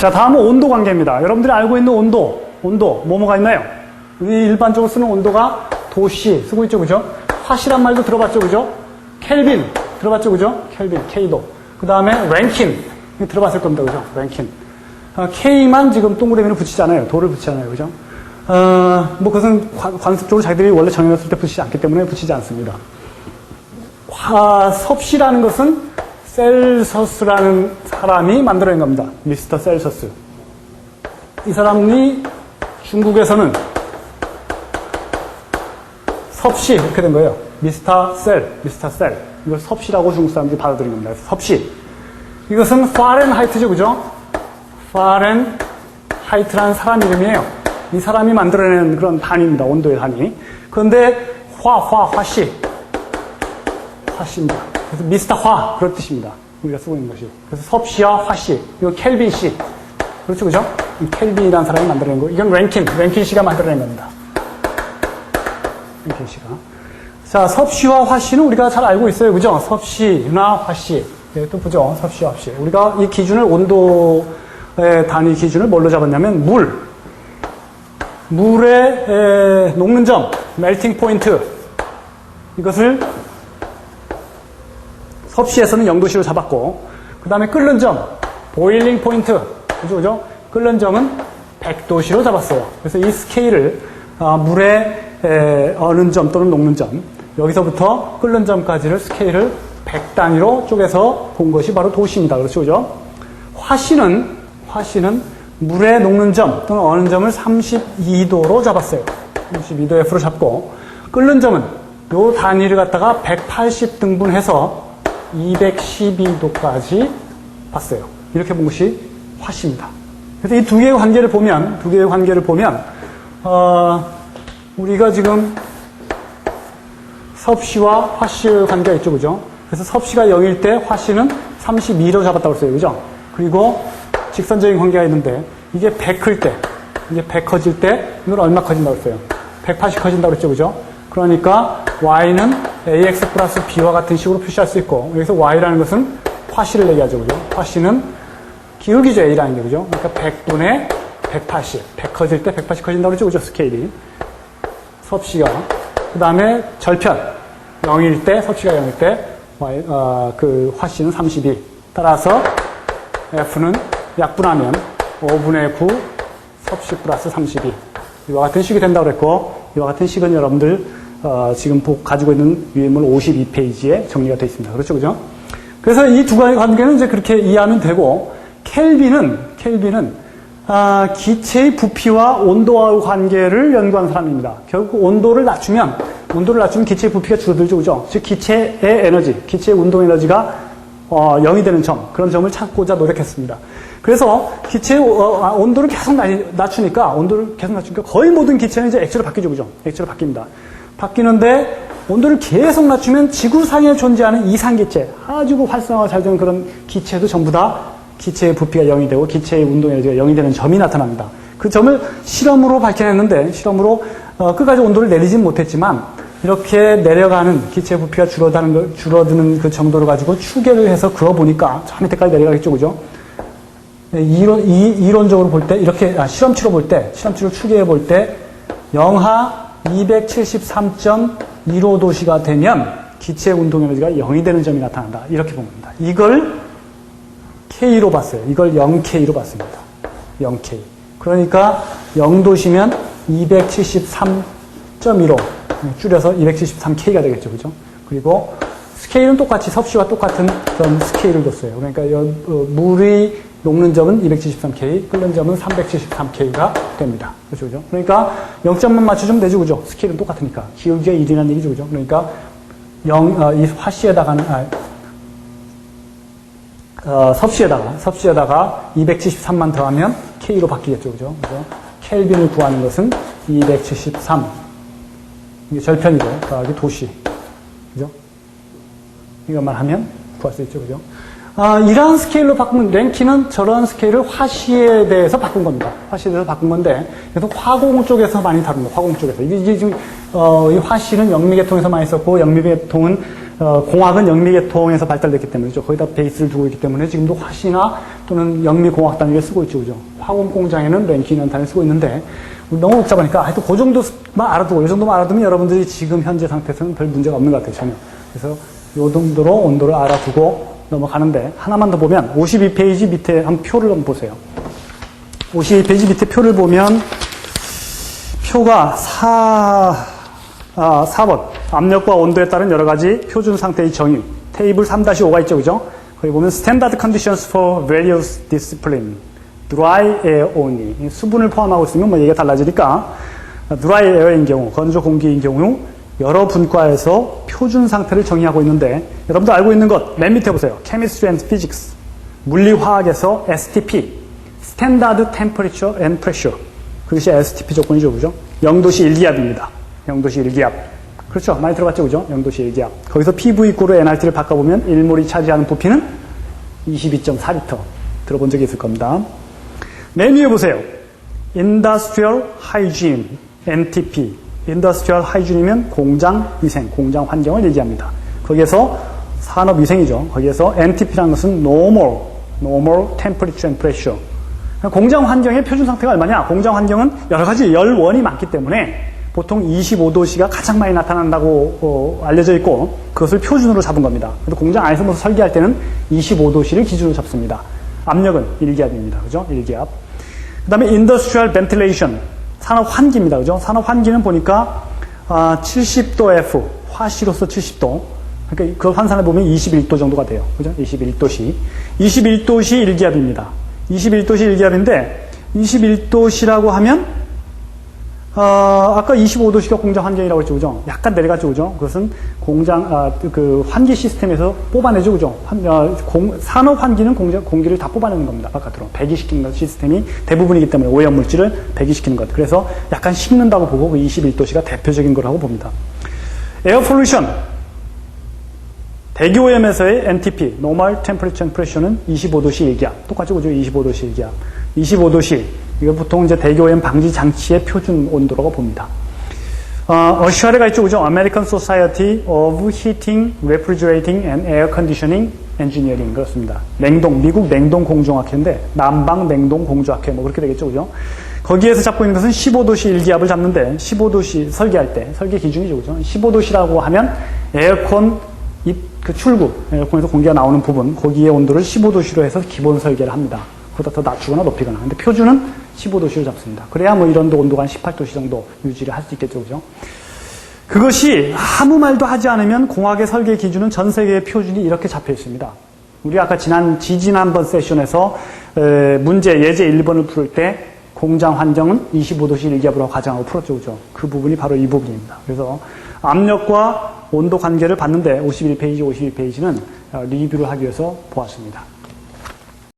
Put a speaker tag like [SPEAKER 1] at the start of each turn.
[SPEAKER 1] 자, 다음은 온도 관계입니다. 여러분들이 알고 있는 온도, 뭐가 있나요? 우리 일반적으로 쓰는 온도가 도씨 쓰고 있죠, 그죠? 화씨란 말도 들어봤죠, 그죠? 켈빈 들어봤죠, 그죠? 켈빈, K도. 그 다음에 랭킨 들어봤을 겁니다, 그죠? 랭킨. K만 지금 동그라미를 붙이잖아요. 도를 붙이잖아요, 그죠? 뭐 그것은 관습적으로 자기들이 원래 정해놨을 때 붙이지 않기 때문에 붙이지 않습니다. 섭씨라는 것은 셀서스라는 사람이 만들어낸 겁니다. 미스터 셀서스. 이 사람이 중국에서는 섭씨 이렇게 된 거예요. 미스터 셀. 이걸 섭씨라고 중국 사람들이 받아들인 겁니다. 섭씨. 이것은 파렌하이트죠, 그죠? 파렌하이트라는 사람 이름이에요. 이 사람이 만들어낸 그런 단위입니다. 온도의 단위. 그런데 화씨입니다. 그래서 미스터 화 그런 뜻입니다. 우리가 쓰고 있는 것이. 그래서 섭씨와 화씨, 이거 켈빈씨. 그렇죠, 그죠? 이 켈빈이라는 사람이 만들어낸 거. 이건 랭킨씨가 만들어낸 겁니다. 랭킨씨가. 자, 섭씨와 화씨는 우리가 잘 알고 있어요, 그죠? 섭씨나 화씨. 예, 또 보죠. 섭씨와 화씨. 우리가 이 기준을 온도의 단위 기준을 뭘로 잡았냐면 물의 녹는 점, 멜팅 포인트. 이것을 섭씨에서는 0도씨로 잡았고, 그 다음에 끓는 점, 보일링 포인트. 그죠? 끓는 점은 100도씨로 잡았어요. 그래서 이 스케일을 물의 어는 점 또는 녹는 점, 여기서부터 끓는 점까지를 스케일을 100단위로 쪼개서 본 것이 바로 도씨입니다. 그렇죠, 그죠? 화씨는 물의 녹는 점 또는 어는 점을 32도로 잡았어요. 32도 F로 잡고, 끓는 점은 요 단위를 갖다가 180등분해서 212도까지 봤어요. 이렇게 본 것이 화씨입니다. 그래서 이 두 개의 관계를 보면, 우리가 지금 섭씨와 화씨의 관계가 있죠, 그죠? 그래서 섭씨가 0일 때 화씨는 32로 잡았다고 했어요, 그죠? 그리고 직선적인 관계가 있는데, 이게 100 클 때, 이게 100 커질 때, 이건 얼마 커진다고 했어요? 180 커진다고 했죠, 그죠? 그러니까 y는 ax 플러스 b와 같은 식으로 표시할 수 있고, 여기서 y라는 것은 화씨를 얘기하죠, 그죠? 화씨는 기울기죠, a라는 게, 그죠? 그러니까 100분의 180. 100 커질 때 180 커진다고 그랬죠, 그죠? 스케일이. 섭씨가. 그 다음에 절편. 0일 때, 섭씨가 0일 때, 그 화씨는 32. 따라서 f는 약분하면 5분의 9 섭씨 플러스 32. 이와 같은 식이 된다고 그랬고, 이와 같은 식은 여러분들 지금 가지고 있는 유인물 52페이지에 정리가 되어 있습니다. 그렇죠, 그죠? 그래서 이 두 가지 관계는 이제 그렇게 이해하면 되고, 켈빈은 기체의 부피와 온도와의 관계를 연구한 사람입니다. 결국 온도를 낮추면 기체의 부피가 줄어들죠, 그죠? 즉 기체의 에너지, 기체의 운동 에너지가 0이 되는 점, 그런 점을 찾고자 노력했습니다. 그래서 기체의 온도를 계속 낮추니까 거의 모든 기체는 이제 액체로 바뀌죠, 그죠? 액체로 바뀝니다. 바뀌는데 온도를 계속 낮추면 지구상에 존재하는 이상기체, 아주 활성화가 잘 되는 그런 기체도 전부 다 기체의 부피가 0이 되고 기체의 운동 에너지가 0이 되는 점이 나타납니다. 그 점을 실험으로 밝혀냈는데, 실험으로 끝까지 온도를 내리진 못했지만, 이렇게 내려가는 기체 부피가 줄어드는 그 정도를 가지고 추계를 해서 그어보니까 저 밑에까지 내려가겠죠, 그죠? 이론적으로 볼 때, 이렇게, 실험치로 추계해 볼 때, 영하 273.15도씨가 되면 기체의 운동 에너지가 0이 되는 점이 나타난다. 이렇게 본 겁니다. 이걸 K로 봤어요. 이걸 0K로 봤습니다. 0K. 그러니까 0도시면 273.15. 줄여서 273K가 되겠죠, 그죠? 그리고 스케일은 똑같이 섭씨와 똑같은 그런 스케일을 뒀어요. 그러니까 물이 녹는 점은 273K, 끓는 점은 373K가 됩니다. 그죠, 그죠? 그러니까 0점만 맞춰주면 되죠, 그죠? 스케일은 똑같으니까. 기울기가 1이라는 얘기죠, 그죠? 그러니까 이 화씨에다가는, 섭씨에다가 273만 더하면 K로 바뀌겠죠, 그죠? 그래서 켈빈을 구하는 것은 273. 이게 절편이고, 더하기 도씨. 그죠? 이것만 하면 구할 수 있죠, 그죠? 이러한 스케일로 바꾸면, 랭킨은 저런 스케일을 화씨에 대해서 바꾼 겁니다. 화씨에 대해서 바꾼 건데, 그래서 화공 쪽에서 많이 다룹니다. 화공 쪽에서. 이게 지금, 이 화씨는 영미계통에서 많이 썼고, 영미계통은 공학은 영미계통에서 발달됐기 때문이죠. 거기다 베이스를 두고 있기 때문에 지금도 화씨나 또는 영미공학 단위를 쓰고 있죠. 그죠? 화공 공장에는 랭킨이라는 단위를 쓰고 있는데, 너무 복잡하니까 하여튼 그 정도만 알아두고, 이 정도만 알아두면 여러분들이 지금 현재 상태에서는 별 문제가 없는 것 같아요. 전혀. 그래서 이 정도로 온도를 알아두고 넘어가는데, 하나만 더 보면 52페이지 밑에 한 표를 한번 보세요. 52페이지 밑에 표를 보면 표가 4번 압력과 온도에 따른 여러 가지 표준 상태의 정의 테이블 3-5가 있죠. 그죠? 거기 보면 Standard Conditions for Various Discipline Dry Air Only 수분을 포함하고 있으면 뭐 얘기가 달라지니까 Dry Air인 경우 건조 공기인 경우 여러 분과에서 표준 상태를 정의하고 있는데 여러분도 알고 있는 것 맨 밑에 보세요. Chemistry and Physics 물리화학에서 STP Standard Temperature and Pressure 그것이 STP 조건이죠. 그죠? 0도씨 1기압입니다. 0도씨 1기압. 그렇죠? 많이 들어봤죠? 그죠? 0도씨 1기압. 거기서 PV 이꼬르 NRT를 바꿔보면 1몰이 차지하는 부피는 22.4리터. 들어본 적이 있을 겁니다. 맨 위에 보세요. Industrial Hygiene, NTP. Industrial Hygiene이면 공장 위생, 공장 환경을 얘기합니다. 거기에서 산업위생이죠. 거기에서 NTP라는 것은 Normal Temperature and Pressure. 공장 환경의 표준 상태가 얼마냐? 공장 환경은 여러 가지 열원이 많기 때문에 보통 25도씨가 가장 많이 나타난다고 알려져 있고 그것을 표준으로 잡은 겁니다. 그래서 공장 안에서 뭐 설계할 때는 25도씨를 기준으로 잡습니다. 압력은 1기압입니다. 그죠? 1기압. 그 다음에 Industrial Ventilation, 산업 환기입니다. 그죠? 산업 환기는 보니까 70도 F, 화씨로서 70도. 그러니까 그걸 환산해 보면 21도 정도가 돼요. 그죠? 21도씨. 21도씨 1기압입니다. 21도씨 1기압인데 21도씨라고 하면 아까 25도씨가 공장 환경이라고 했죠. 그죠? 약간 내려갔죠. 그죠? 그것은 공장 그 환기 시스템에서 뽑아내죠. 그죠? 산업 환기는 공기를 다 뽑아내는 겁니다. 바깥으로 배기시키는 시스템이 대부분이기 때문에 오염물질을 배기시키는 것. 그래서 약간 식는다고 보고 그 21도씨가 대표적인 거라고 봅니다. 에어 폴루션 대기오염에서의 NTP, Normal Temperature and Pressure는 25도씨 1기압. 똑같죠, 그죠? 25도씨 1기압. 25도씨. 이거 보통 이제 대기오염 방지 장치의 표준 온도라고 봅니다. 어시아레가 있죠, 그죠? American Society of Heating, Refrigerating and Air Conditioning Engineering. 그렇습니다. 미국 냉동 공조학회인데, 남방 냉동 공조학회, 뭐 그렇게 되겠죠, 그죠? 거기에서 잡고 있는 것은 15도씨 1기압을 잡는데, 15도씨 설계할 때, 설계 기준이죠, 그죠? 15도씨라고 하면 에어컨 그 출구, 에어컨에서 공기가 나오는 부분, 거기에 온도를 15도씨로 해서 기본 설계를 합니다. 그보다 더 낮추거나 높이거나. 근데 표준은 15도씨로 잡습니다. 그래야 뭐 이런 온도가 한 18도씨 정도 유지를 할 수 있겠죠, 그죠? 그것이 아무 말도 하지 않으면 공학의 설계 기준은 전 세계의 표준이 이렇게 잡혀 있습니다. 우리 아까 지지난번 세션에서 예제 1번을 풀을 때 공장 환경은 25도씨 1기압으로 가정하고 풀었죠, 그죠? 그 부분이 바로 이 부분입니다. 그래서 압력과 온도 관계를 봤는데 51페이지는 리뷰를 하기 위해서 보았습니다.